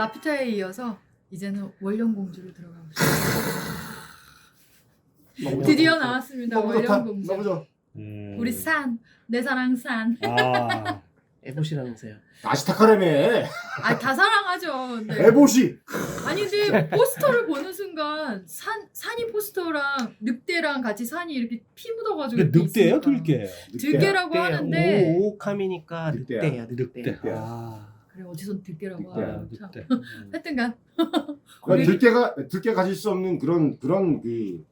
라퓨타에 이어서 이제는 원령공주로 들어가고 싶어요. 드디어 나왔습니다. 너무 좋다. 원령공주. 너무 좋아. 우리 산, 내 사랑 산. 아, 에보시라면서요. 아시타카라며. 아, 다 사랑하죠. 근데. 에보시. 아니 근데 포스터를 보는 순간 산이 포스터랑 늑대랑 같이 산이 이렇게 피 묻어가지고 이게 이렇게 늑대예요, 있으니까. 들개예요? 들개라고 하는데 오오캄이니까 늑대야. 늑대야. 늑대. 늑대. 아, 그래 어디서 늑대라고 늑대야, 하나 참. 늑대. 하여튼간 그러니까 들깨 가질 수 없는 그런 그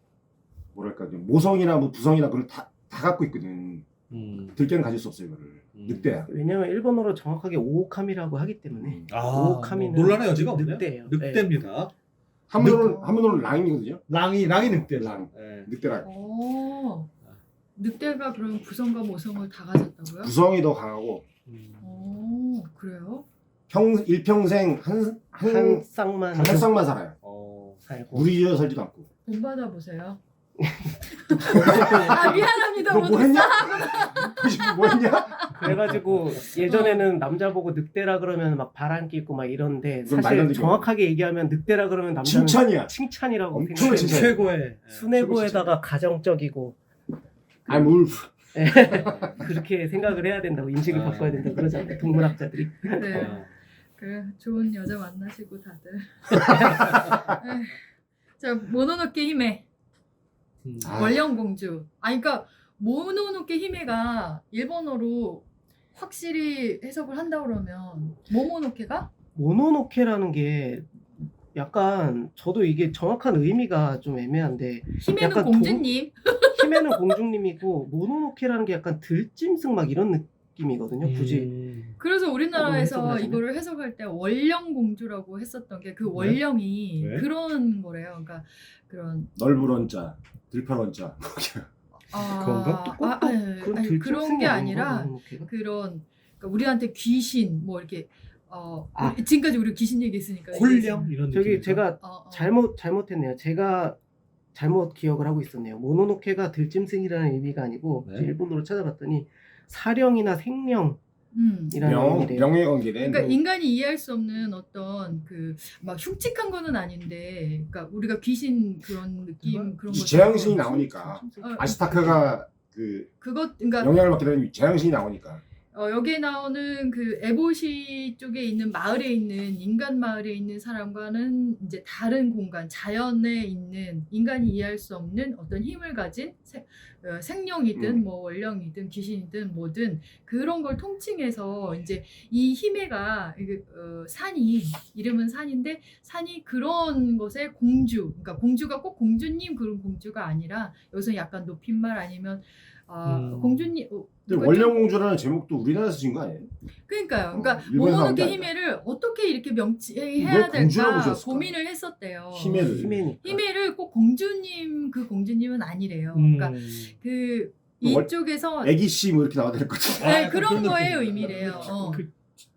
뭐랄까 모성이나 뭐 부성이나 그걸 다 갖고 있거든. 들깨는 가질 수 없어요 이거를. 늑대야. 왜냐면 일본어로 정확하게 오오캄이라고 하기 때문에 아, 오오카미는 논란의 여지가 없네. 늑대예요. 늑대입니다. 한문으로는 랑이거든요. 랑이 늑대. 랑. 네. 늑대랑. 늑대가 그럼 부성과 모성을 다 가졌다고요? 부성이 더 강하고 그래요? 일평생 한 쌍만 한 쌍만 살아요. 살고 무리지어 살지도 않고. 돈 받아 보세요. 아 미안합니다. 너 뭐 했냐? 뭐 했냐? 그래가지고 예전에는 남자 보고 늑대라 그러면 막 바람기 있고 막 이런데 그건 말도 안 사실 되죠. 정확하게 얘기하면 늑대라 그러면 남자는 칭찬이야. 칭찬이라고 엄청 생각해요. 칭찬. 최고의 순애보에다가 가정적이고 아니 뭘 그렇게 생각을 해야 된다고 인식을 아. 바꿔야 된다고 그러잖아요. 동물학자들이. 네. 어. 그래 좋은 여자 만나시고 다들. 에휴. 자 모노노케 히메 아. 원령공주. 그러니까 모노노케 히메가 일본어로 확실히 해석을 한다 그러면 모모노케가 모노노케라는 게 약간 저도 이게 정확한 의미가 좀 애매한데 히메는 약간 공주님. 히메는 공주님이고 모노노케라는 게 약간 들짐승 막 이런 느낌이거든요. 굳이 그래서 우리나라에서 해석을 하자면? 이거를 해석할 때 원령공주라고 했었던 게 그 원령이 네? 그런 거래요. 그러니까 그런 널브런자, 들파런자. 그런가? 그런 게 아니라 모노노케가? 그런 그러니까 우리한테 귀신 뭐 이렇게 아. 지금까지 우리 귀신 얘기했으니까 홀령 이런 저기 느낌이죠? 제가 잘못했네요. 제가 잘못 기억을 하고 있었네요. 모노노케가 들짐승이라는 의미가 아니고 네. 일본어로 찾아봤더니 사령이나 생명이라는 의미래요. 명예 관계네. 그러니까 인간이 이해할 수 없는 어떤 그 막 흉측한 거는 아닌데, 그러니까 우리가 귀신 그런 느낌 그런 거 재앙신이 나오니까 아시타카가 그 그것 그러니까 영향을 받게 되면 재앙신이 나오니까. 여기에 나오는 그 에보시 쪽에 있는 마을에 있는 인간 마을에 있는 사람과는 이제 다른 공간, 자연에 있는 인간이 이해할 수 없는 어떤 힘을 가진 생령이든 뭐 원령이든 귀신이든 뭐든 그런 걸 통칭해서 이제 이 히메가 산이 이름은 산인데 산이 그런 것의 공주, 그러니까 공주가 꼭 공주님 그런 공주가 아니라 여기서 약간 높임말 아니면 공주님. 근데 원령공주라는 제목도 우리나라에서 지은 거 아니에요? 그러니까요. 그러니까 일본에서 나온 게 모노노케 아니다. 히메를 어떻게 이렇게 명치해야 왜 공주라고 될까 지었을까? 고민을 했었대요. 히메를. 히메니까. 히메를 꼭 공주님 그 공주님은 아니래요. 그러니까 그 이쪽에서 애기씨 뭐 이렇게 나와야 될 것 같아. 네, 약간 그런 그런 거의 느낌이다. 의미래요. 그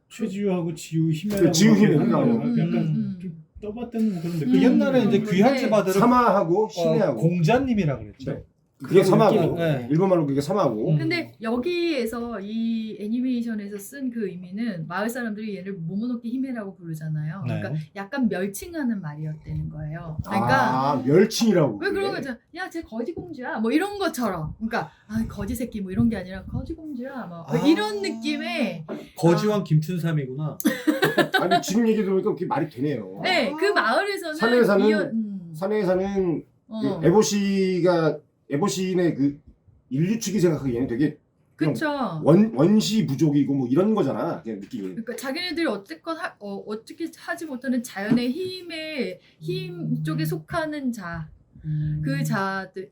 최지우하고 지우 히메라고 지우 히메 이렇게 나와요. 약간 좀 떠봤던 그런데 그 음. 옛날에 이제 귀한지 네. 바들은 사마하고 히메하고. 공자님이라 그랬죠. 네. 그게 사마고. 느낌이고. 네. 일본말로 그게 사마고. 음. 근데 여기에서 이 애니메이션에서 쓴 그 의미는 마을 사람들이 얘를 모모노케 히메라고 부르잖아요. 네. 그러니까 약간 멸칭하는 말이었다는 거예요. 그러니까 멸칭이라고. 왜 그런 그게. 거죠? 야, 쟤 거지 공주야. 뭐 이런 것처럼. 그러니까 거지 새끼 뭐 이런 게 아니라 거지 공주야. 뭐 이런 느낌의. 거지왕 김춘삼이구나. 아니 지금 얘기 들으니까 그게 말이 되네요. 네, 그 마을에서는 산에 사는 그 에보시인의 그 인류 측이 생각하기에는 되게 그냥 그쵸. 원시 부족이고 뭐 이런 거잖아. 그냥 느낌이. 그러니까 자기네들이 어쨌건 어떻게 하지 못하는 자연의 힘 쪽에 속하는 자.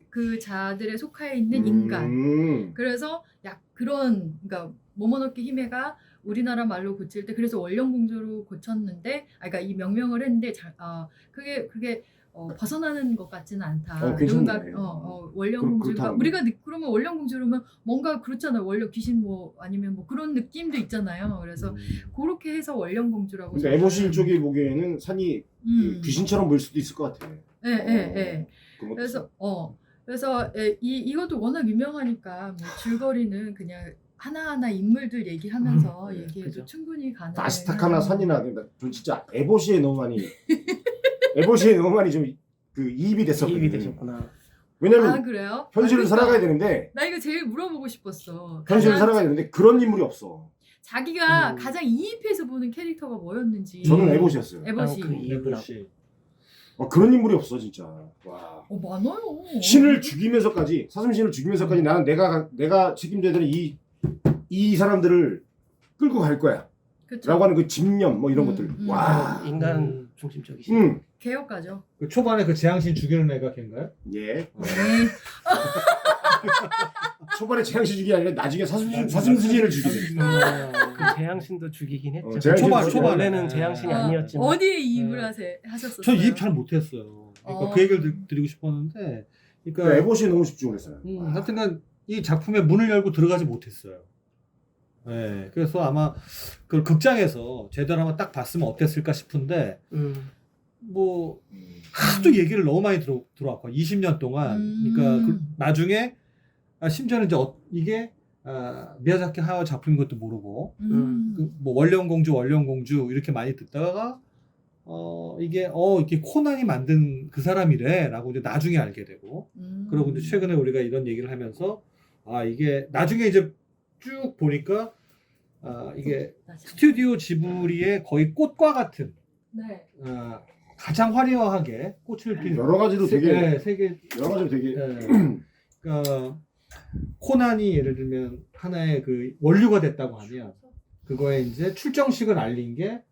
그 자들에 속해 있는 인간. 그래서 그런 그러니까 모모노케 히메가 우리나라 말로 고칠 때 그래서 원령공주로 고쳤는데 그러니까 이 명명을 했는데 그게 벗어나는 것 같지는 않다. 누군가 원령공주가 우리가 그러면 원령공주 그러면 뭔가 그렇잖아요. 원령 귀신 뭐 아니면 뭐 그런 느낌도 있잖아요. 그래서 그렇게 해서 원령공주라고. 근데 에보시인 쪽이 보기에는 산이 그 귀신처럼 보일 수도 있을 것 같아. 네. 그래서 이것도 워낙 유명하니까 뭐 줄거리는 그냥 하나하나 인물들 얘기하면서 네, 얘기해도 그죠. 충분히 가능해요. 아시타카나 산이나 전 진짜 에보시에 너무 많이 좀 그 이입이 됐었거든요. 이입이 되셨구나. 왜냐면 아 그래요? 현실을 아, 그러니까 살아가야 되는데 나 이거 제일 물어보고 싶었어. 현실을 가장 살아가야 되는데 그런 인물이 없어. 자기가 음. 가장 이입해서 보는 캐릭터가 뭐였는지. 저는 에보시였어요. 에버시. 그 이입을 하고. 에보시. 그런 인물이 없어 진짜. 와. 많아요. 신을 죽이면서까지 사슴신을 죽이면서까지 나는 내가 책임져야 되는 이 사람들을 끌고 갈 거야. 그쵸. 라고 하는 그 집념 뭐 이런 것들. 와. 인간 중심적이시. 개혁가죠. 그 초반에 그 재앙신 죽이는 애가 걔인가요? 예. 네. 초반에 재앙신 죽이 아니라 나중에 사슴신을 죽이네. 그 재앙신도 죽이긴 했죠. 재앙신 초반에. 원래는 재앙신이 아니었지만. 어디에 이입을 네. 하셨었어요? 전 이입 잘 못했어요. 그러니까 그 얘기를 드리고 싶었는데, 그러니까 에보시에 너무 집중을 했어요. 하여튼간 이 작품의 문을 열고 들어가지 못했어요. 네, 그래서 아마 그 극장에서 제대로 한번 딱 봤으면 어땠을까 싶은데 뭐 하도 얘기를 너무 많이 들어왔고 20년 동안 그러니까 나중에 심지어는 이제 이게 미야자키 하야오 작품인 것도 모르고 뭐 원령공주 이렇게 많이 듣다가 이게 코난이 만든 그 사람이래라고 이제 나중에 알게 되고 그러고 이제 최근에 우리가 이런 얘기를 하면서 이게 나중에 이제 쭉 보니까 이게 스튜디오 지브리의 거의 꽃과 같은 네. 가장 화려하게 꽃을 핀 여러 가지로 되게 여러 가지로 되게 그러니까 코난이 예를 들면 하나의 그 원류가 됐다고 하면 그거에 이제 출정식을 알린 게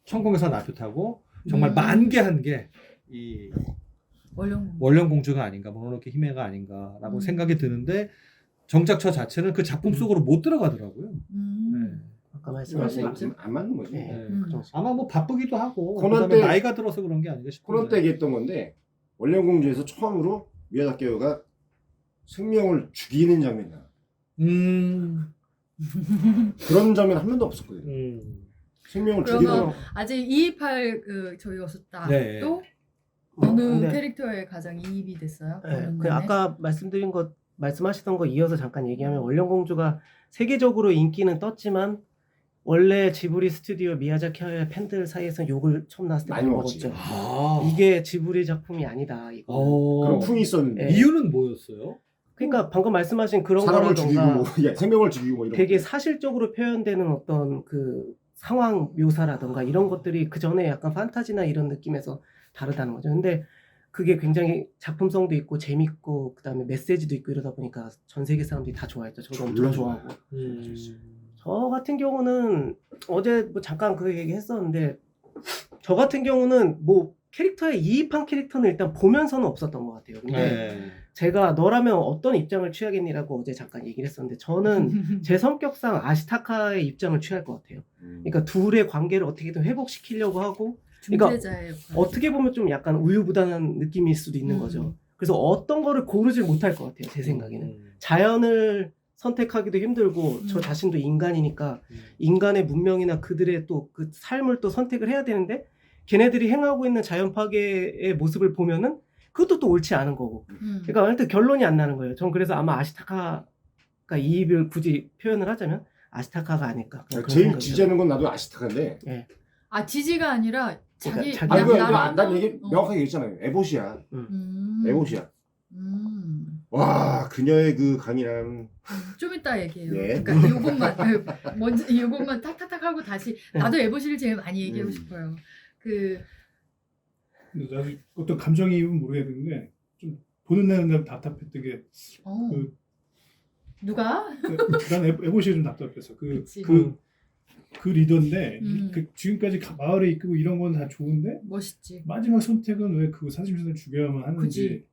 천공에서 나표타고 정말 만개한 게 이 원령공주가 아닌가 모노노케 히메가 아닌가라고 생각이 드는데 정작 저 자체는 그 작품 속으로 못 들어가더라고요. 네. 아까 말씀하신 안 맞는 거지. 네. 아마 뭐 바쁘기도 하고 코난 그다음에 때- 나이가 들어서 그런 게 아닌가 싶어요. 코난 때 얘기했던 건데 원령공주에서 처음으로 미야자키가 생명을 죽이는 장면이야. 그런 장면 한 번도 없었거든요. 생명을 그러면 죽이는 아직 이입할 저희 없었다. 네. 또 어느 근데- 캐릭터에 가장 이입이 됐어요? 네, 어느 그 면에? 아까 말씀하시던 거 이어서 잠깐 얘기하면 원령공주가 세계적으로 인기는 떴지만 원래 지브리 스튜디오 미야자키 하야오 팬들 사이에서 욕을 처음 나왔을 때 많이 많이 먹었지. 먹었죠. 이게 지브리 작품이 아니다. 이거. 그런 풍이 있었는데 네. 이유는 뭐였어요? 그러니까 방금 말씀하신 그런 사람을 죽이고 거라던가 뭐, 생명을 죽이고 뭐 이런 되게 거. 사실적으로 표현되는 어떤 그 상황 묘사라던가 이런 것들이 그 전에 약간 판타지나 이런 느낌에서 다르다는 거죠. 근데 그게 굉장히 작품성도 있고 재밌고 그다음에 메시지도 있고 이러다 보니까 전 세계 사람들이 다 좋아했죠. 저도 엄청 졸라 좋아하고. 음. 저 같은 경우는 어제 뭐 잠깐 그 얘기 했었는데 저 같은 경우는 뭐 캐릭터에 이입한 캐릭터는 일단 보면서는 없었던 것 같아요. 근데 네. 제가 너라면 어떤 입장을 취하겠니라고 어제 잠깐 얘기를 했었는데 저는 제 성격상 아시타카의 입장을 취할 것 같아요. 그러니까 둘의 관계를 어떻게든 회복시키려고 하고 그러니까 중재자의 역할. 어떻게 보면 좀 약간 우유부단한 느낌일 수도 있는 거죠. 그래서 어떤 거를 고르질 못할 것 같아요. 제 생각에는. 자연을 선택하기도 힘들고 저 자신도 인간이니까 인간의 문명이나 그들의 또 그 삶을 또 선택을 해야 되는데 걔네들이 행하고 있는 자연 파괴의 모습을 보면은 그것도 또 옳지 않은 거고. 그러니까 일단 결론이 안 나는 거예요. 전 그래서 아마 아시타카가 이입을 굳이 표현을 하자면 아시타카가 아닐까. 그런 제일 생각이 지지하는 건 나도 아시타카인데. 지지가 아니라 자기 자기 아니 나라면- 난 얘기 명확하게 얘기했잖아요. 에보시야. 에보시야. 와 그녀의 그 강인함. 좀 이따 얘기해요. 예. 그러니까 요것만 먼저 요것만 탁탁탁 하고 다시 나도 에보시를 제일 많이 얘기하고 싶어요. 근데 나도 어떤 감정이입은 모르겠는데 좀 보는 내내 답답했던 게 누가? 난 에보시가 좀 답답했어. 그치. 그 리더인데 음. 지금까지 마을에 이끄고 이런 건 다 좋은데 멋있지. 마지막 선택은 왜 그 사슴신을 죽여야만 하는지 그치.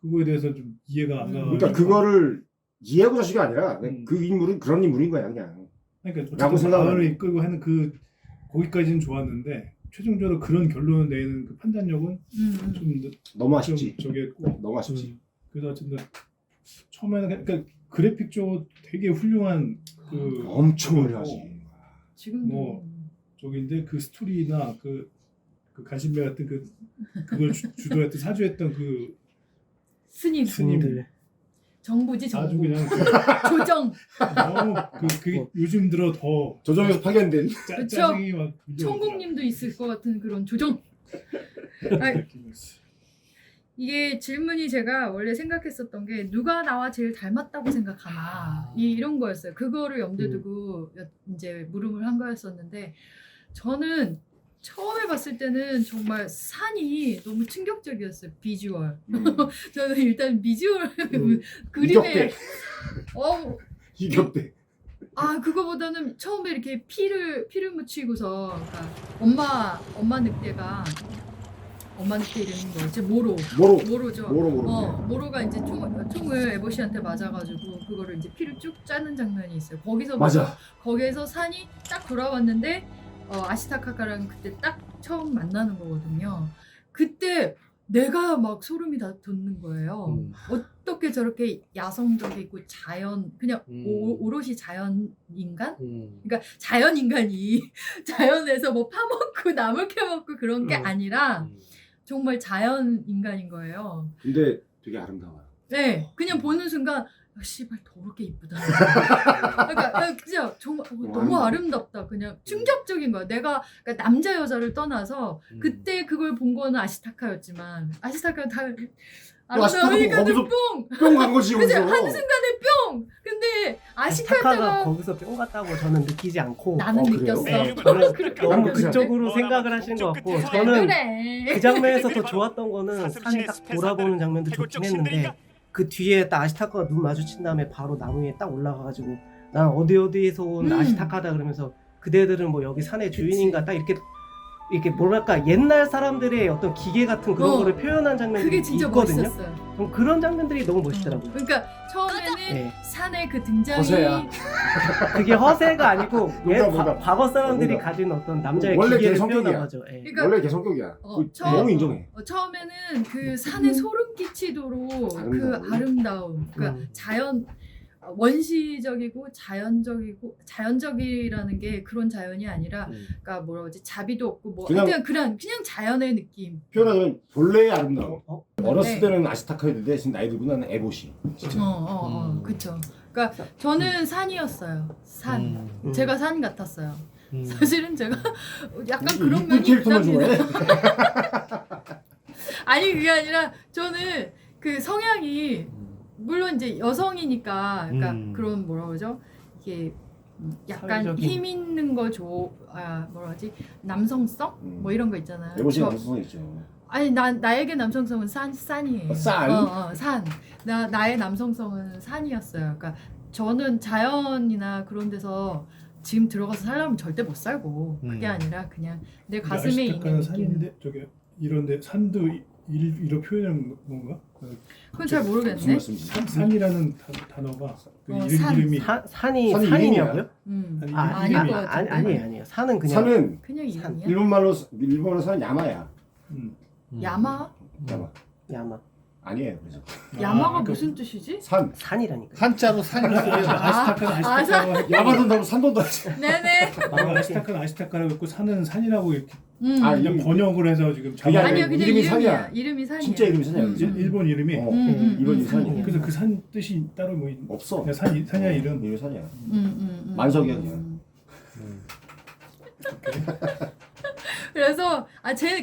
그거에 대해서 좀 이해가 안 가. 그러니까 그거를 이해하고 자식이 아니라 음. 그 인물은 그런 인물인 거야 그냥. 그러니까 라고 어쨌든 생각을 마을을 해요. 이끌고 하는 그 거기까지는 좋았는데 최종적으로 그런 결론을 내는 그 판단력은 좀 너무 아쉽지. 저기 했고 너무 아쉽지. 그래서 어쨌든 처음에는 그러니까 그래픽 쪽으로 되게 훌륭한 그 엄청 훌륭하지. 지금도 뭐 저기인데 그 스토리나 그 간신배 같은 그걸 주도했던 사주했던 그 스님. 스님 스님들. 정부지 아주 정부. 그냥 조정. 너무 요즘 들어 더 조정에서 파견된. 그쵸. 짜증이 막 총국님도 있을 것 같은 그런 조정. 아, 이게 질문이 제가 원래 생각했었던 게 누가 나와 제일 닮았다고 생각하나 이런 거였어요. 그거를 염두에 두고 이제 물음을 한 거였었는데 저는 처음에 봤을 때는 정말 산이 너무 충격적이었어요. 비주얼. 저는 일단 비주얼 그림에 이격대. 어, 이격대. 아 그거보다는 처음에 이렇게 피를 묻히고서 그러니까 엄마 늑대가 엄마 늑대 이름이 뭐였지? 모로죠. 모로. 모로가 이제 총을 에보시한테 맞아가지고 그거를 이제 피를 쭉 짜는 장면이 있어요. 맞아. 거기에서 산이 딱 돌아왔는데 아시타카랑 그때 딱 처음 만나는 거거든요. 그때 내가 막 소름이 다 돋는 거예요. 어떻게 저렇게 야성적이고 그냥 오롯이 자연 인간? 그러니까 자연 인간이 자연에서 뭐 파먹고 나물 캐먹고 그런 게 아니라 정말 자연 인간인 거예요. 근데 되게 아름다워요. 네, 그냥 보는 순간 씨발 더럽게 이쁘다. 그러니까 진짜 정말 너무 아름답다. 그냥 충격적인 거야. 내가 그러니까 남자 여자를 떠나서 그때 그걸 본 거는 아시타카였지만 아시타카는 다 아름다우니까 거기서 뿅 간 거지. 그치 거기서. 한순간에 뿅. 근데 아시타카가 아시타카가 거기서 뿅 갔다고 저는 느끼지 않고 나는 그래요? 느꼈어. 네, 저는 그렇게 너무 느꼈어. 그쪽으로 생각을 하시는 것 같고 저는 그래. 그 장면에서 더 좋았던 거는 산이 딱 돌아보는 장면도 좋긴 했는데 그 뒤에 딱 아시타카가 눈 마주친 다음에 바로 나무 위에 딱 올라가가지고 난 어디에서 온 아시타카다 그러면서 그대들은 뭐 여기 산의 주인인가 딱 이렇게 뭐랄까 옛날 사람들의 어떤 기계 같은 그런 거를 표현한 장면들이 그게 진짜 있거든요. 멋있었어요. 전 그런 장면들이 너무 멋있더라고요. 그러니까 처음에는 네. 산의 그 등장이 허세야. 그게 허세가 아니고 뭔가. 과거 사람들이 뭔가. 가진 어떤 남자의 원래 기계를 걔 성격이야. 표현한 거죠. 예. 그러니까 원래 걔 성격이야. 너무 인정해. 처음에는 그 산에 소름 끼치도록 그 아름다움, 그러니까 자연 원시적이고 자연적이라는 게 그런 자연이 아니라, 그러니까 뭐라 그러지 자비도 없고 뭐 그냥- 하여튼 그냥 자연의 느낌. 표현하자면 본래의 아름다움. 어렸을 네. 때는 아시타카였는데 지금 나이 들고 나는 에보시. 진짜. 그쵸. 그러니까 저는 산이었어요. 산. 제가 산 같았어요. 사실은 제가 약간 그런 이쁜 면이 캐릭터만 있답니다. 좋아해. 아니 그게 아니라 저는 그 성향이 물론 이제 여성이니까 그러니까 그런 뭐라 그러죠? 이게 약간 사회적인- 힘 있는 거 뭐라 하지? 남성성? 뭐 이런 거 있잖아요. 에보시가 저- 남성성 있죠. 아니 나에게 남성성은 산이에요. 산? 산. 나의 남성성은 산이었어요. 그러니까 저는 자연이나 그런 데서 지금 들어가서 살려면 절대 못 살고 그게 아니라 그냥 내 가슴에 있는 아시타카는 느낌. 산인데 저기 이런데 산도 이로 표현한 건가? 그건 잘 무슨 모르겠네. 말씀이시죠? 산이라는 단어가 그 산. 이름이 산이 산이 산이냐고요? 아니, 아닐 것 같은데. 아니에요. 산은 그냥 산은 그냥 이름이야. 일본말로 산은 야마야. 야마? 야마. 아니에요. 그래서 야마가 무슨 뜻이지? 산. 산이라니까. 한자로 산이 아시타카는 아시타카라고 야마돈다고 산돈도 하지. 네네. 아시타카는 아시타카라고 했고 산은 산이라고 이렇게 아, 그냥 번역을 해서 지금 그게 아니라 아니요 그냥 이름이 이름이야. 산이야. 이름이 산이야. 진짜 이름이 산이야. 그죠? 일본 이름이 이름이 산이야. 그래서 그 산 뜻이 따로 뭐 없어. 그냥 산이야 이름. 이름이 산이야. 만석이야 만석이야, 그냥. 그래서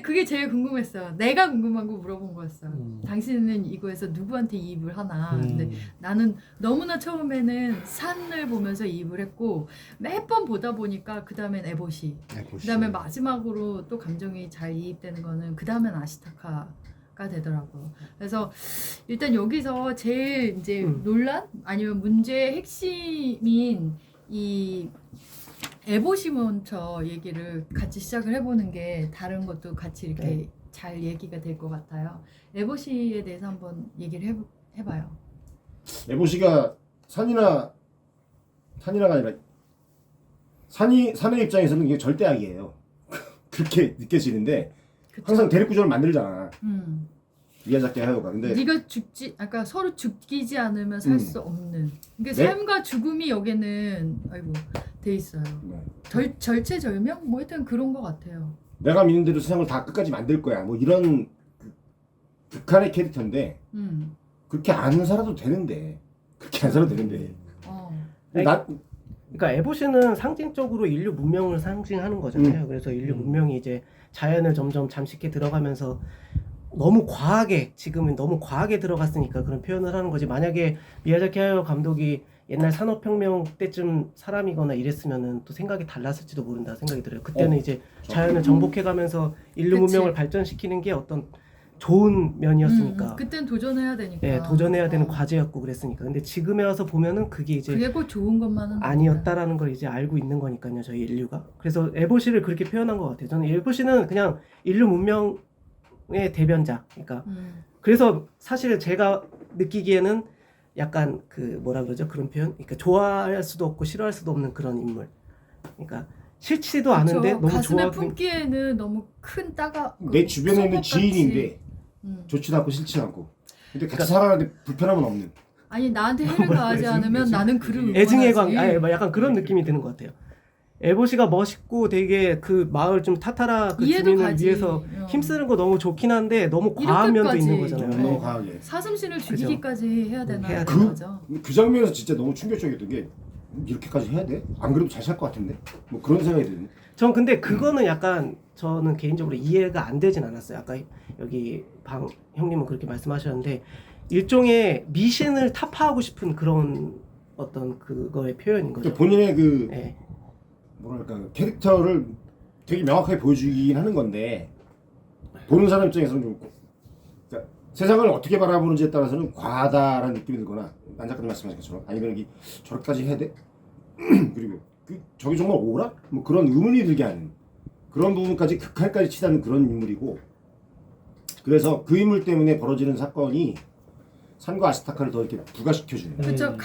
그게 제일 궁금했어요. 내가 궁금한 거 물어본 거였어요. 당신은 이거에서 누구한테 이입을 하나. 근데 나는 너무나 처음에는 산을 보면서 이입을 했고 몇 번 보다 보니까 그 다음엔 에보시. 그 다음에 마지막으로 또 감정이 잘 이입되는 거는 그 다음엔 아시타카가 되더라고요. 그래서 일단 여기서 제일 이제 논란 아니면 문제의 핵심인 이 에보시몬처 얘기를 같이 시작을 해보는 게 다른 것도 같이 이렇게 잘 얘기가 될 것 같아요. 에보시에 대해서 한번 얘기를 해봐요. 에보시가 산이나가 아니라 산의 입장에서는 이게 절대 악이에요. 그렇게 느껴지는데 그쵸? 항상 대립구조를 만들잖아. 음. 미야자키 하야오가. 근데 네가 아까 서로 죽이지 않으면 살 수 없는. 그러니까 네? 삶과 죽음이 여기는 돼 있어요. 네. 절체절명? 뭐 하여튼 그런 것 같아요. 내가 믿는 대로 세상을 다 끝까지 만들 거야. 뭐 이런 극한의 캐릭터인데 그렇게 안 살아도 되는데 그렇게 안 살아도 되는데. 어. 나 그러니까 에보시는 상징적으로 인류 문명을 상징하는 거잖아요. 그래서 인류 문명이 이제 자연을 점점 잠식해 들어가면서 너무 과하게 지금은 너무 과하게 들어갔으니까 그런 표현을 하는 거지. 만약에 미야자키 하야오 감독이 옛날 산업혁명 때쯤 사람이거나 이랬으면은 또 생각이 달랐을지도 모른다 생각이 들어요. 그때는 이제 자연을 정복해가면서 인류 그치. 문명을 발전시키는 게 어떤 좋은 면이었으니까. 그땐 도전해야 되니까. 예, 도전해야 되는 어. 과제였고 그랬으니까. 근데 지금에 와서 보면은 그게 이제 그게 꼭 좋은 것만은 아니었다라는 걸 이제 알고 있는 거니까요, 저희 인류가. 그래서 에보시를 그렇게 표현한 것 같아요. 저는 에보시는 그냥 인류 문명의 대변자. 그러니까 그래서 사실 제가 느끼기에는 약간 그 뭐라 그러죠? 그런 표현? 그러니까 좋아할 수도 없고 싫어할 수도 없는 그런 인물. 그러니까 싫지도 않은데 너무 가슴에 좋아하고. 품기에는 너무 큰 따가 내 주변에 있는 지인인데 음. 좋지도 않고 싫지 않고. 근데 같이 살아가는데 불편함은 없는. 아니 나한테 해를 가하지 않으면 나는 그를 애증의 응원하지. 관, 아니, 약간 그런 느낌이 드는 것 같아요. 에보시가 멋있고 되게 그 마을 좀 타타라 그 이해도 주민을 가지. 위해서 힘쓰는 거 너무 좋긴 한데 너무 과한 면도 이렇게까지. 있는 거잖아요. 너무 네. 과하게. 사슴신을 죽이기까지 해야 되나 해야 되나. 거죠. 그 장면에서 진짜 너무 충격적이었던 게 이렇게까지 해야 돼? 안 그래도 잘 살 것 같은데? 뭐 그런 생각이 드네. 전 근데 그거는 약간 저는 개인적으로 이해가 안 되진 않았어요. 아까 여기 방 형님은 그렇게 말씀하셨는데 일종의 미신을 타파하고 싶은 그런 어떤 그거의 표현인 거죠. 그러니까 본인의 그 네. 뭐랄까 캐릭터를 되게 명확하게 보여주긴 하는 건데 보는 사람 입장에서는 좀 그러니까 세상을 어떻게 바라보는지에 따라서는 과하다라는 느낌이 들거나 안 작가님 말씀하신 것처럼 아니면 여기 저렇게까지 해야 돼? 그리고 저게 정말 오라? 뭐 그런 의문이 들게 하는 그런 부분까지 극할까지 치닫는 그런 인물이고 그래서 그 인물 때문에 벌어지는 사건이 산과 아스타카를 더 이렇게 부각시켜주는 그렇죠.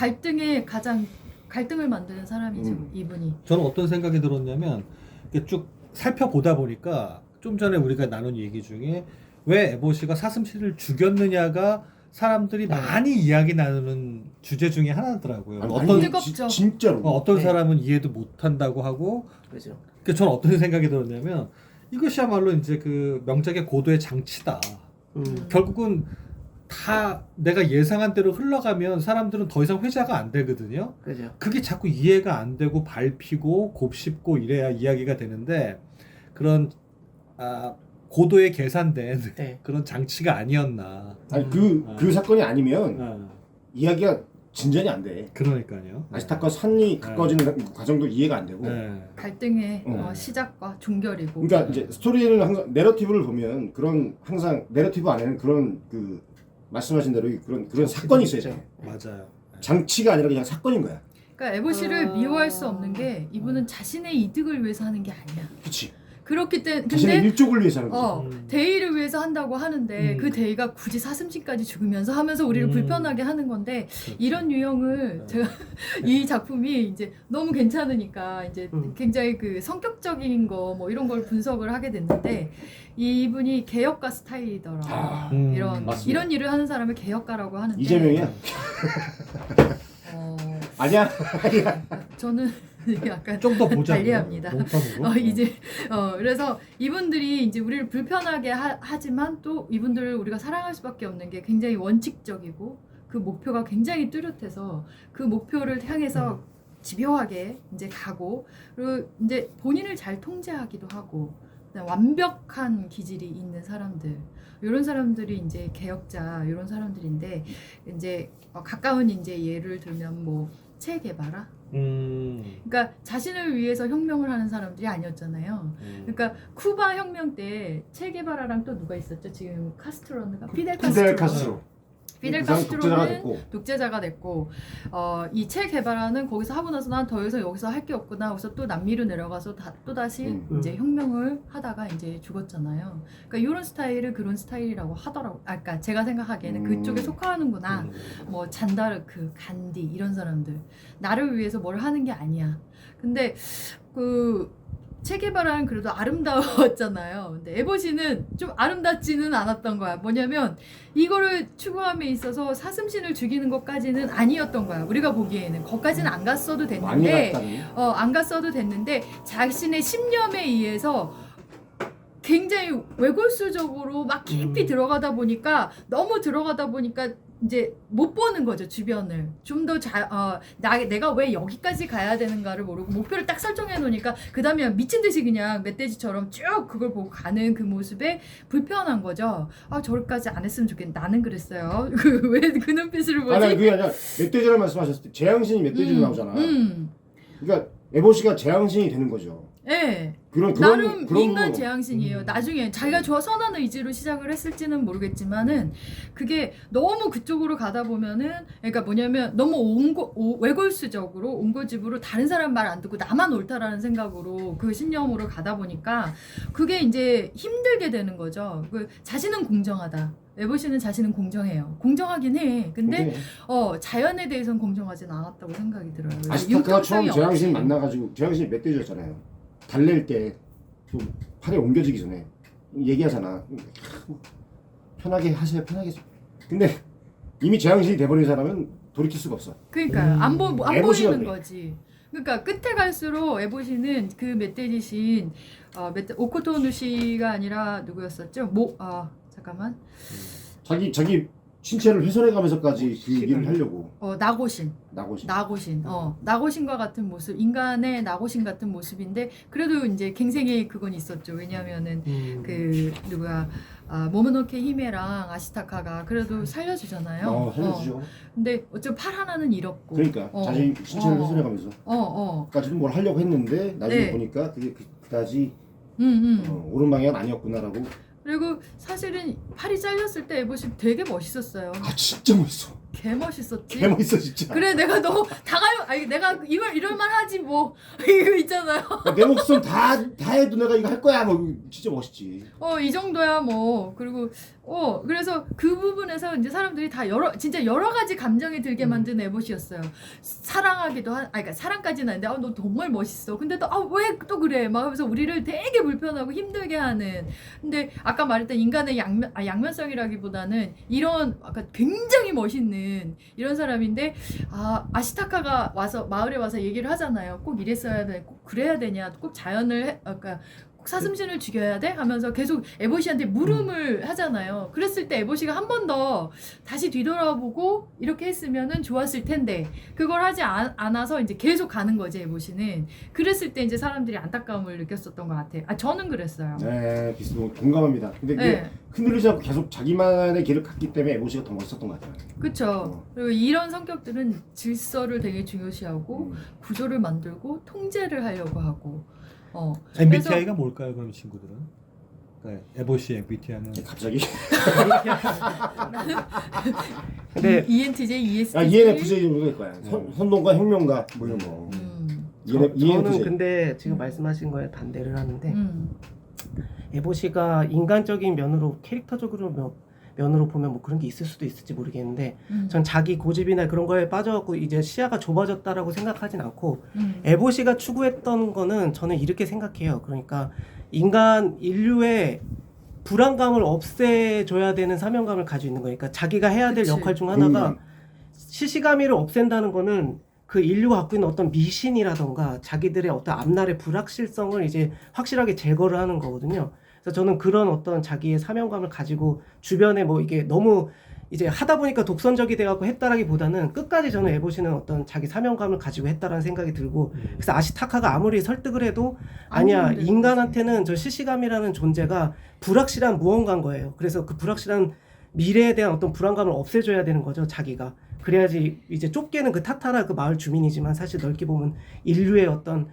갈등을 만드는 사람이죠. 이분이. 저는 어떤 생각이 들었냐면 이렇게 쭉 살펴보다 보니까 좀 전에 우리가 나눈 얘기 중에 왜 에보시가 사슴신을 죽였느냐가 사람들이 많이 이야기 나누는 주제 중에 하나더라고요. 아니, 뜨겁죠. 진짜로 어떤 네. 사람은 이해도 못한다고 하고, 그죠. 그 저는 어떤 생각이 들었냐면 이것이야말로 이제 그 명작의 고도의 장치다. 결국은 다 내가 예상한 대로 흘러가면 사람들은 더 이상 회자가 안 되거든요. 그죠. 그게 자꾸 이해가 안 되고 밟히고 곱씹고 이래야 이야기가 되는데 그런 고도의 계산된 네. 그런 장치가 아니었나. 아니 그 사건이 아니면 이야기가 진전이 안 돼. 그러니까요. 아스타카 산이 가까워지는 과정도 이해가 안 되고. 갈등의 시작과 종결이고. 그러니까 이제 스토리를 항상 내러티브를 보면 그런 항상 내러티브 안에는 그런 그 말씀하신 대로 그런 사건이 있어야 돼. 맞아요. 장치가 아니라 그냥 사건인 거야. 그러니까 에보시를 미워할 수 없는 게 이분은 자신의 이득을 위해서 하는 게 아니야. 그렇지. 그렇기 때문에 자신의 근데 일족을 위해서 하는 거지. 대의를 위해서 한다고 하는데 그 대의가 굳이 사슴신까지 죽으면서 하면서 우리를 불편하게 하는 건데 이런 유형을 제가 이 작품이 이제 너무 괜찮으니까 이제 굉장히 그 성격적인 거 뭐 이런 걸 분석을 하게 됐는데 이분이 개혁가 스타일이더라. 이런 일을 하는 사람을 개혁가라고 하는데 이재명이야? 아니야? 저는 약간 좀 더 보자. 달리합니다. 그래서 이분들이 이제 우리를 불편하게 하지만 또 이분들을 우리가 사랑할 수밖에 없는 게 굉장히 원칙적이고 그 목표가 굉장히 뚜렷해서 그 목표를 향해서 집요하게 이제 가고 그리고 이제 본인을 잘 통제하기도 하고 완벽한 기질이 있는 사람들 이런 사람들이 이제 개혁자 이런 사람들인데 이제 가까운 이제 예를 들면 뭐 체 게바라 그러니까 자신을 위해서 혁명을 하는 사람들이 아니었잖아요. 그러니까 쿠바 혁명 때 체 게바라랑 또 누가 있었죠? 지금 카스트로가 피델 카스트로. 피델 카스트로는 독재자가 됐고 이 체 게바라는 거기서 하고 나서 난 더 이상 여기서 할 게 없구나. 그래서 또 남미로 내려가서 또 다시 이제 혁명을 하다가 이제 죽었잖아요. 그러니까 이런 스타일을 그런 스타일이라고 하더라고. 그러니까 제가 생각하기에는 그쪽에 속하는구나. 뭐 잔다르크, 간디 이런 사람들 나를 위해서 뭘 하는 게 아니야. 근데 그 체게바라는 그래도 아름다웠잖아요. 근데 에보시는 좀 아름답지는 않았던 거야. 뭐냐면 이거를 추구함에 있어서 사슴신을 죽이는 것까지는 아니었던 거야. 우리가 보기에는 거기까지는 안 갔어도 됐는데 안 갔어도 됐는데 자신의 신념에 의해서 굉장히 외골수적으로 막 깊이 들어가다 보니까 너무 들어가다 보니까 이제 못 보는 거죠, 주변을. 좀 더 내가 왜 여기까지 가야 되는가를 모르고 목표를 딱 설정해 놓으니까 그 다음에 미친 듯이 그냥 멧돼지처럼 쭉 그걸 보고 가는 그 모습에 불편한 거죠. 아, 저기까지 안 했으면 좋겠는데 나는 그랬어요. 왜 그 눈빛을 보지? 아니 그게 아니라 멧돼지라는 말씀하셨을 때 재앙신이 멧돼지로 나오잖아. 그러니까 에보시가 재앙신이 되는 거죠. 네. 그런 나름 인간 부분은 재앙신이에요. 나중에 자기가 선한 의지로 시작을 했을지는 모르겠지만은 그게 너무 그쪽으로 가다 보면은 그러니까 뭐냐면 너무 외골수적으로 온고집으로 다른 사람 말 안 듣고 나만 옳다라는 생각으로 그 신념으로 가다 보니까 그게 이제 힘들게 되는 거죠. 그 자신은 공정하다. 에보시는 자신은 공정해요. 공정하긴 해. 근데 자연에 대해서는 공정하진 않았다고 생각이 들어요. 아시타카가 처음 융통성이 재앙신 없이. 만나가지고 재앙신이 멧돼지였잖아요. 달랠 때 좀 팔에 옮겨지기 전에 얘기하잖아. 편하게 하세요, 편하게. 근데 이미 재앙신이 돼버린 사람은 돌이킬 수가 없어. 그러니까 안 에보시가 보이는 그래. 거지. 그러니까 끝에 갈수록 에보시는 그 멧돼지신 오코토누시가 아니라 누구였었죠? 잠깐만. 자기 신체를 훼손해가면서까지 그 일을 하려고. 나고신. 나고신. 나고신과 같은 모습, 인간의 나고신 같은 모습인데 그래도 이제 갱생의 그건 있었죠. 왜냐면은 그 누구야 모모노케 히메랑 아시타카가 그래도 살려주잖아요. 살려주죠. 근데 어차피 팔 하나는 잃었고. 그러니까 자기 신체를 훼손해가면서. 까지도 뭘 하려고 했는데 나중에 네. 보니까 그게 그다지 옳은 방향은 아니었구나라고. 그리고 사실은 팔이 잘렸을 때 에보시 되게 멋있었어요. 아 진짜 멋있어. 개 멋있었지. 개 멋있어 진짜. 그래 내가 너 내가 이럴만 하지 뭐 이거 있잖아요. 내 목숨 다 해도 내가 이거 할 거야. 뭐 진짜 멋있지. 이 정도야 뭐. 그리고 그래서 그 부분에서 이제 사람들이 다 진짜 여러 가지 감정이 들게 만든 에봇이었어요. 사랑하기도 그러니까 사랑까지는 아닌데 너 정말 멋있어. 근데 또 왜 또 그래? 막 하면서 우리를 되게 불편하고 힘들게 하는. 근데 아까 말했던 인간의 양면성이라기보다는 이런 아까 굉장히 멋있는 이런 사람인데 아시타카가 와서 마을에 와서 얘기를 하잖아요. 꼭 이랬어야 돼. 꼭 그래야 되냐. 꼭 자연을 그러니까 꼭 사슴신을 죽여야 돼? 하면서 계속 에보시한테 물음을 하잖아요. 그랬을 때 에보시가 한 번 더 다시 뒤돌아보고 이렇게 했으면은 좋았을 텐데 그걸 하지 않아서 이제 계속 가는 거지 에보시는. 그랬을 때 이제 사람들이 안타까움을 느꼈었던 것 같아요. 저는 그랬어요. 네, 비슷하고 공감합니다. 근데 그게 흔들리지 않고 계속 자기만의 길을 갔기 때문에 에보시가 더 멋있었던 것 같아요. 그렇죠. 그리고 이런 성격들은 질서를 되게 중요시하고 구조를 만들고 통제를 하려고 하고. MBTI가 뭘까요, 그럼 친구들은? 그러니까 에보시 MBTI는 갑자기? 근데 ENTJ, ESTJ. ENFJ 정도 될 거야. 선동가, 혁명가 뭐 이런 거. 저는 ENFJ. 근데 지금 말씀하신 거에 반대를 하는데 에보시가 인간적인 면으로 캐릭터적으로 면으로 보면 뭐 그런 게 있을 수도 있을지 모르겠는데 전 자기 고집이나 그런 거에 빠져갖고 이제 시야가 좁아졌다라고 생각하진 않고 에보시가 추구했던 거는 저는 이렇게 생각해요. 그러니까 인류의 불안감을 없애줘야 되는 사명감을 가지고 있는 거니까 자기가 해야 될 그치. 역할 중 하나가 시시가미를 없앤다는 거는 그 인류가 갖고 있는 어떤 미신이라던가 자기들의 어떤 앞날의 불확실성을 이제 확실하게 제거를 하는 거거든요. 그래서 저는 그런 어떤 자기의 사명감을 가지고 주변에 뭐 이게 너무 이제 하다 보니까 독선적이 돼갖고 했다라기보다는 끝까지 저는 에보시는 어떤 자기 사명감을 가지고 했다라는 생각이 들고 그래서 아시타카가 아무리 설득을 해도 아니야 인간한테는 저 시시감이라는 존재가 불확실한 무언가인 거예요. 그래서 그 불확실한 미래에 대한 어떤 불안감을 없애줘야 되는 거죠, 자기가. 그래야지 이제 좁게는 그 타타라 그 마을 주민이지만 사실 넓게 보면 인류의 어떤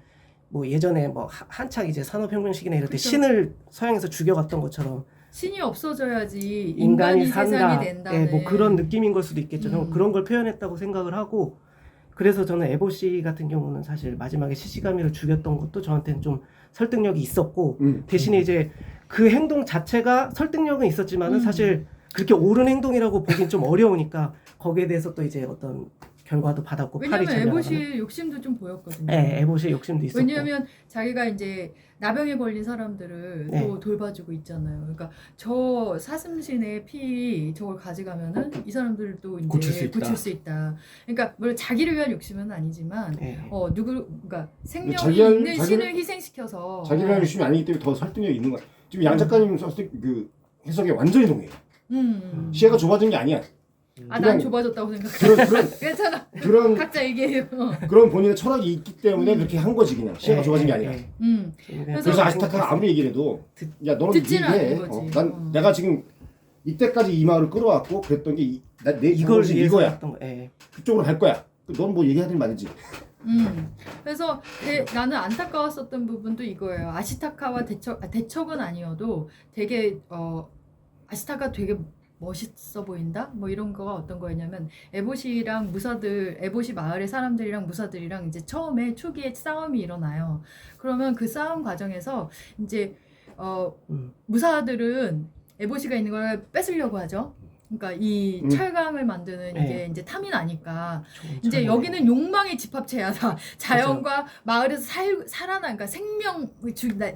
뭐 예전에 뭐 한창 이제 산업혁명 시기나 이럴 때 그쵸. 신을 서양에서 죽여갔던 것처럼 신이 없어져야지 인간이 세상이 산다. 된다는. 뭐 그런 느낌인 걸 수도 있겠죠. 저는 그런 걸 표현했다고 생각을 하고 그래서 저는 에보시 같은 경우는 사실 마지막에 시시가미를 죽였던 것도 저한테는 좀 설득력이 있었고 대신에 이제 그 행동 자체가 설득력은 있었지만은 사실 그렇게 옳은 행동이라고 보긴 좀 어려우니까 거기에 대해서 또 이제 어떤 결과도 받았고 팔이 왜냐면 잘려나가는. 에보시의 욕심도 좀 보였거든요. 네, 에보시의 욕심도 있었고. 왜냐면 자기가 이제 나병에 걸린 사람들을 네. 또 돌봐주고 있잖아요. 그러니까 저 사슴신의 피 저걸 가져가면은 이 사람들도 이제 고칠 수 있다. 그러니까 물론 자기를 위한 욕심은 아니지만 네. 그러니까 생명이 자기를- 있는 신을 희생시켜서 자기를 위한 욕심이 아니기 때문에 더 설득력이 있는 거야. 지금 양 작가님 썼을 그 해석에 완전히 동해요. 시야가 좁아진 게 아니야. 아, 난 그냥- 좁아졌다고 생각해. 그런 괜찮아. 그런 각자 얘기해요. 그런 본인의 철학이 있기 때문에 그렇게 한 거지 그냥 시야가 좁아진 게 아니라. 그래서 아시타카가 아무리 얘기를 해도 야 너는 듣지는 얘기해. 않는 거지. 난 내가 지금 이때까지 이 마을을 끌어왔고 그랬던 게 내 이걸 잘못이 위해서 이거야. 했던 거. 예. 그쪽으로 갈 거야. 넌 뭐 얘기해야 될 말이지. 그래서 나는 안타까웠었던 부분도 이거예요. 아시타카와 대척은 아니어도 되게 아시타카 되게 멋있어 보인다? 뭐 이런 거가 어떤 거였냐면 에보시랑 무사들, 에보시 마을의 사람들이랑 무사들이랑 이제 처음에 초기에 싸움이 일어나요. 그러면 그 싸움 과정에서 이제 무사들은 에보시가 있는 걸 뺏으려고 하죠. 그러니까 이 철강을 만드는 이게 네. 이제 탐이 나니까 이제 이제 여기는 욕망의 집합체야. 다 자연과 마을에서 살아나, 그러니까 생명,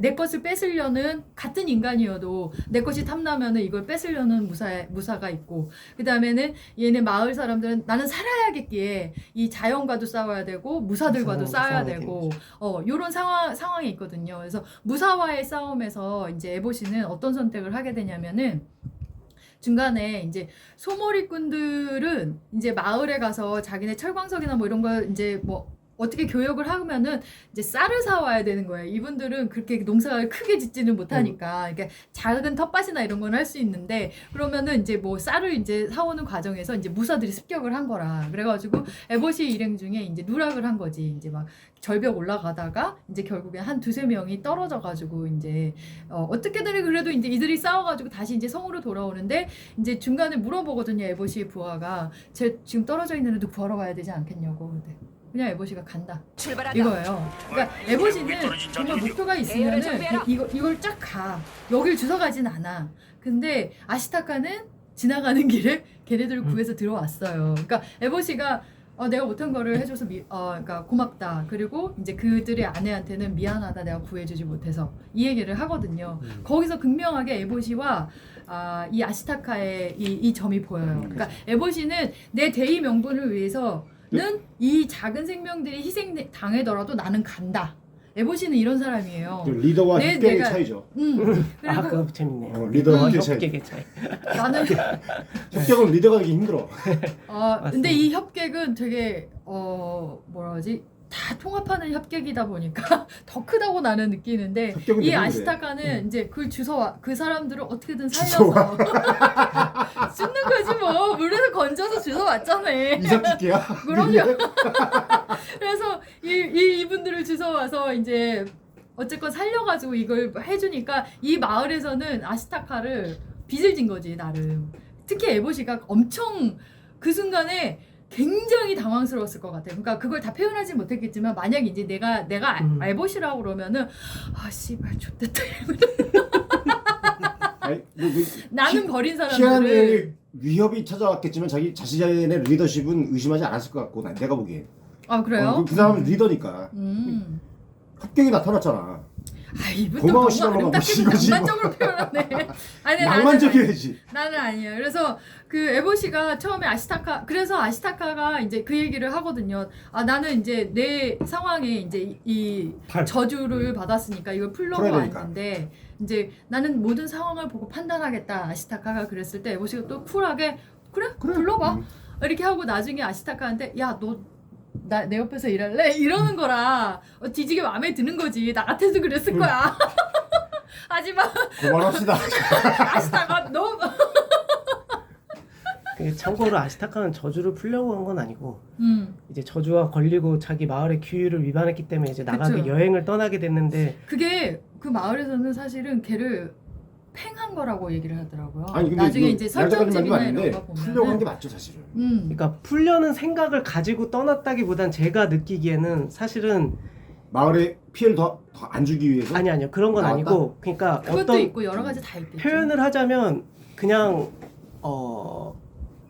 내 것을 뺏으려는 같은 인간이어도 내 것이 탐나면은 이걸 뺏으려는 무사가 있고, 그 다음에는 얘네 마을 사람들은 나는 살아야겠기에 이 자연과도 싸워야 되고 무사들과도 싸워야 되고, 요런 상황이 있거든요. 그래서 무사와의 싸움에서 이제 에보시는 어떤 선택을 하게 되냐면은 중간에 이제 소몰이꾼들은 이제 마을에 가서 자기네 철광석이나 뭐 이런 거 이제 뭐 어떻게 교역을 하면은 이제 쌀을 사와야 되는 거예요. 이분들은 그렇게 농사를 크게 짓지는 못하니까, 그러니까 작은 텃밭이나 이런 건 할 수 있는데, 그러면은 이제 뭐 쌀을 이제 사오는 과정에서 이제 무사들이 습격을 한 거라. 그래가지고 에보시 일행 중에 이제 누락을 한 거지. 이제 막 절벽 올라가다가 이제 결국에 한 두세 명이 떨어져가지고 이제 어떻게든 그래도 이제 이들이 싸워가지고 다시 이제 성으로 돌아오는데, 이제 중간에 물어보거든요. 에보시 부하가 지금 떨어져 있는 애도 구하러 가야 되지 않겠냐고. 근데 그냥 에보시가 간다. 이거예요. 그러니까 에보시는 정말 목표가 있으면은 이걸 쫙 가. 여길 주워 가진 않아. 근데 아시타카는 지나가는 길에 걔네들을 구해서 들어왔어요. 그러니까 에보시가 내가 못한 거를 해줘서 그러니까 고맙다. 그리고 이제 그들의 아내한테는 미안하다. 내가 구해주지 못해서 이 얘기를 하거든요. 거기서 극명하게 에보시와 이 아시타카의 이 점이 보여요. 그러니까 에보시는 내 대의 명분을 위해서 이 작은 생명들이 희생 당하더라도 나는 간다. 에보시는 이런 사람이에요. 리더와 협격의 차이죠. 그리고 그거 재밌네요. 리더와 협격의 차이. 협격의 차이. 나는 협격은 리더가 되기 힘들어. 근데 이 협객은 되게 뭐라 하지? 다 통합하는 협객이다 보니까 더 크다고 나는 느끼는데, 협격은 이 되는데. 아시타카는 이제 그걸 주워와, 그 사람들을 어떻게든 살려서 죽는 거지 뭐. 물에서 건져서 주워왔잖아. 이삭기야. 그럼요. 그래서 이분들을 주워와서 이제 어쨌건 살려가지고 이걸 해주니까 이 마을에서는 아시타카를 빚을 진 거지 나름. 특히 에보시가 엄청 그 순간에 굉장히 당황스러웠을 것 같아요. 그러니까 그걸 다 표현하지 못했겠지만, 만약 이제 내가 에보시라고 그러면은 씨발 좆됐다. 나는 버린 희한한 사람들을. 위협이 찾아왔겠지만 자기 자신의 리더십은 의심하지 않았을 것 같고 내가 보기엔. 그래요? 그 사람은 리더니까. 합격이 나타났잖아. 이분도 고마워, 너무 씨발로 아름답게 먹고 낭만적으로 표현하네. 아니, 낭만적이어야지. 나는 아니에요. 그래서 그 에보시가 처음에 그래서 아시타카가 이제 그 얘기를 하거든요. 나는 이제 내 상황에 이제 이 저주를 받았으니까 이걸 풀려고 왔는데, 이제 나는 모든 상황을 보고 판단하겠다. 아시타카가 그랬을 때 에보시가 또 쿨하게 그래 불러봐. 이렇게 하고 나중에 아시타카한테 야, 너 내 옆에서 일할래? 이러는 거라 뒤지게 마음에 드는 거지. 나 같아도 그랬을 거야. 하지만 그만합시다. 아시타카 너 참고로 아시타카는 저주를 풀려고 한 건 아니고 이제 저주가 걸리고 자기 마을의 규율을 위반했기 때문에 이제 나가게 그쵸. 여행을 떠나게 됐는데, 그게 그 마을에서는 사실은 걔를 팽한 거라고 얘기를 하더라고요. 아니 근데 나중에 이제 설정집이나 이런 거 풀려고 한 게 보면 맞죠 사실은. 그러니까 풀려는 생각을 가지고 떠났다기보단 제가 느끼기에는 사실은 마을에 피해를 더 안 주기 위해서. 아니요 그런 건 나왔다? 아니고, 그러니까 그것도 어떤 있고 여러 가지 다 있겠죠. 표현을 하자면 그냥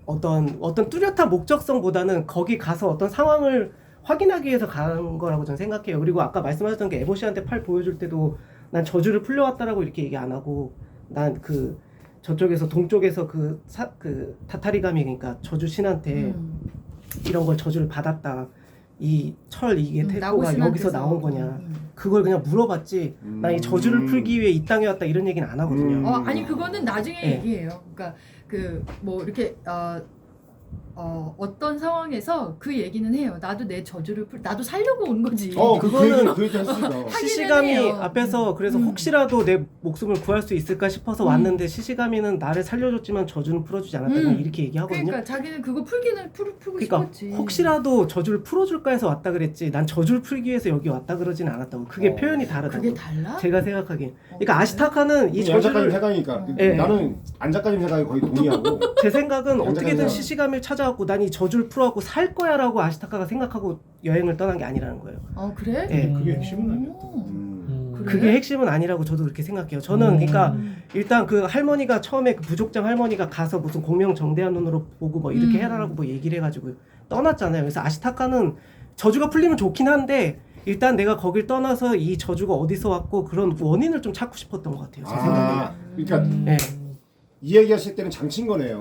어떤 뚜렷한 목적성보다는 거기 가서 어떤 상황을 확인하기 위해서 간 거라고 저는 생각해요. 그리고 아까 말씀하셨던 게 에보시한테 팔 보여줄 때도 난 저주를 풀려왔다라고 이렇게 얘기 안 하고, 난 그 저쪽에서 동쪽에서 그 타타리가미, 그러니까 저주 신한테 이런 걸 저주를 받았다. 이 이게 태도가 여기서 나온 거냐. 그걸 그냥 물어봤지. 난 이 저주를 풀기 위해 이 땅에 왔다 이런 얘기는 안 하거든요. 아니 그거는 나중에 네. 얘기해요. 그러니까 그 뭐 이렇게 어떤 상황에서 그 얘기는 해요. 나도 내 저주를 나도 살려고 온 거지. 그거는 그 얘기 할 수 있어. 시시감이 해요. 앞에서 그래서 혹시라도 내 목숨을 구할 수 있을까 싶어서 왔는데 시시감이는 나를 살려줬지만 저주는 풀어주지 않았다 이렇게 얘기하거든요. 그러니까 자기는 그거 풀고 그러니까 싶었지. 혹시라도 저주를 풀어줄까 해서 왔다 그랬지 난 저주를 풀기 위해서 여기 왔다 그러진 않았다고. 그게 표현이 다르다고. 그게 달라? 제가 생각하기엔. 그러니까 아시타카는 이 양 작가님 저주를 생각이니까 예. 나는 안 작가님 생각이 거의 동의하고 제 생각은 양 어떻게든 작가님 시시감을 찾아갖고 난 이 저주를 풀어갖고 살 거야라고 아시타카가 생각하고 여행을 떠난 게 아니라는 거예요. 그래? 예. 그게 핵심은 아니었다. 그래? 그게 핵심은 아니라고 저도 그렇게 생각해요. 저는 그러니까 일단 그 할머니가 처음에 그 부족장 할머니가 가서 무슨 공명정대한 눈으로 보고 뭐 이렇게 해라라고 뭐 얘기를 해가지고 떠났잖아요. 그래서 아시타카는 저주가 풀리면 좋긴 한데 일단 내가 거길 떠나서 이 저주가 어디서 왔고 그런 원인을 좀 찾고 싶었던 것 같아요. 제 생각에. 그러니까 예. 이 얘기하실 때는 장치인 거네요.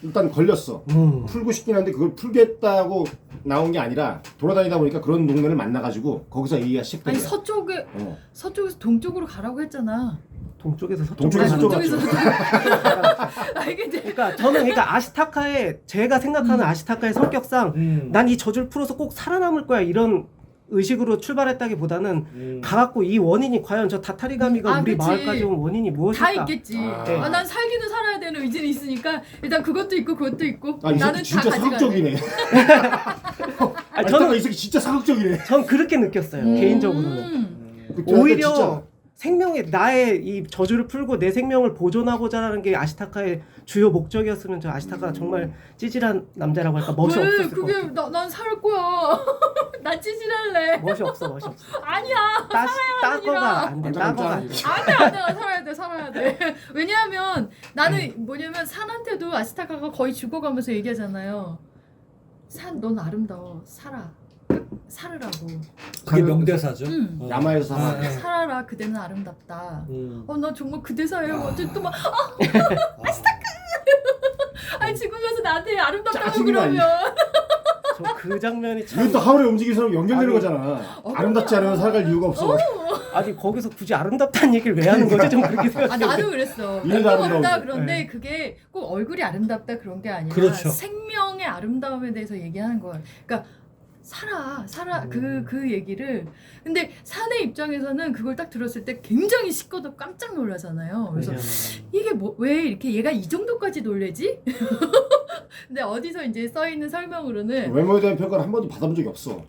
일단 걸렸어. 풀고 싶긴 한데 그걸 풀겠다고 나온 게 아니라 돌아다니다 보니까 그런 동네를 만나가지고 거기서 얘기가 시작된 아니 거야. 서쪽에서 동쪽으로 가라고 했잖아. 동쪽에서 서쪽으로 동쪽에서 가는 서쪽 거죠. 갔죠. 알겠지? 그러니까 저는 그러니까 아시타카의 제가 생각하는 아시타카의 성격상 난 이 저주를 풀어서 꼭 살아남을 거야 이런 의식으로 출발했다기보다는 가갖고 이 원인이 과연 저 다타리가미가 우리 그치. 마을까지 온 원인이 무엇일까? 다 있겠지. 네. 난 살기는 살아야 되는 의지는 있으니까 일단 그것도 있고 그것도 있고 이 나는 새끼 다 진짜 가져가네. 사극적이네. 저는 이 새끼 진짜 사극적이네. 전 그렇게 느꼈어요. 개인적으로는. 오히려 진짜. 생명의 나의 이 저주를 풀고 내 생명을 보존하고자라는 게 아시타카의 주요 목적이었으면 저 아시타카가 정말 찌질한 남자라고 할까 멋이 왜? 없었을 것 그게 같아요. 난 살 거야. 난 찌질할래. 멋이 없어. 아니야. 따거가 안 돼. 따거가 안 돼. 아니야. 살아야 돼. 왜냐하면 나는 뭐냐면 산한테도 아시타카가 거의 죽어가면서 얘기하잖아요. 산, 넌 아름다워. 살으라고. 그게 명대사죠. 야마에서 살아. 살아라. 그대는 아름답다. 나 정말 그 대사예요. 어쨌든 또 막, 아니 죽으면서 나한테 아름답다고 짜증이 그러면. 저 그 장면이 참. 이건 또 하울의 움직이는 사람 연결되는 아니, 거잖아. 아름답지 않으면 살아갈 이유가 없어. 아니 거기서 굳이 아름답다는 얘기를 왜 하는 거지? 좀 그렇게 생각해요. 나도 그랬어. 이래도 아름답다 아름다워. 그런데 네. 그게 꼭 얼굴이 아름답다 그런 게 아니라 그렇죠. 생명의 아름다움에 대해서 얘기하는 거야. 그러니까 살아 그 얘기를. 근데 사내 입장에서는 그걸 딱 들었을 때 굉장히 식거도 깜짝 놀라잖아요. 그래서 이게 왜 이렇게 얘가 이 정도까지 놀래지? 근데 어디서 이제 써 있는 설명으로는 외모에 대한 평가를 한 번도 받아본 적이 없어.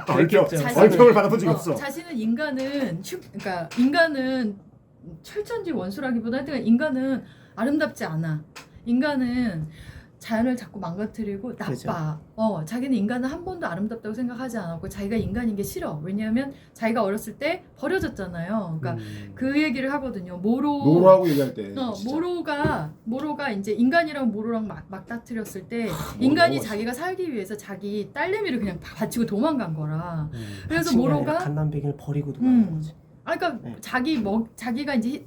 그랬겠죠. 얼평을 받아본 적이 없어. 자신은 그러니까 인간은 철천지 원수라기보다 하여튼 인간은 아름답지 않아. 인간은 자연을 자꾸 망가뜨리고 나빠. 자기는 인간은 한 번도 아름답다고 생각하지 않았고 자기가 인간인 게 싫어. 왜냐하면 자기가 어렸을 때 버려졌잖아요. 그러니까 그 얘기를 하거든요. 노라고 얘기할 때. 진짜. 모로가 이제 인간이랑 모로랑 맞닥뜨렸을 때 인간이 너무 자기가 살기 위해서 자기 딸내미를 그냥 바치고 도망간 거라. 그래서 다친 게 아니라 모로가 갓난백이를 버리고 도망간 거지. 그러니까 네. 자기가 이제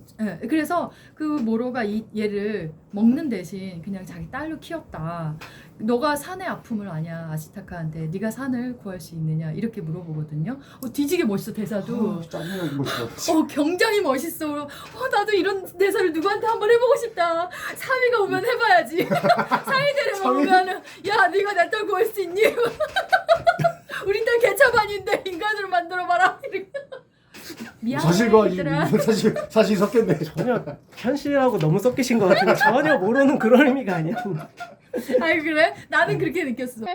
그래서 그 모로가 얘를 먹는 대신 그냥 자기 딸로 키웠다. 너가 산의 아픔을 아냐 아시타카한테 네가 산을 구할 수 있느냐 이렇게 물어보거든요. 뒤지게 멋있어 대사도. 짜증나게 멋있어. 굉장히 멋있어. 나도 이런 대사를 누구한테 한번 해보고 싶다. 사위가 오면 해봐야지. 사위들이 오면은 야 네가 내 딸 구할 수 있니? 우리 딸 개차반인데 인간으로 만들어봐라. 이렇게. 미안해 사실과 얘들아. 사실 섞였네. 전혀 현실하고 너무 섞이신 것 같은데 전혀 모르는 그런 의미가 아니야. 아이 그래? 나는 그렇게 느꼈어.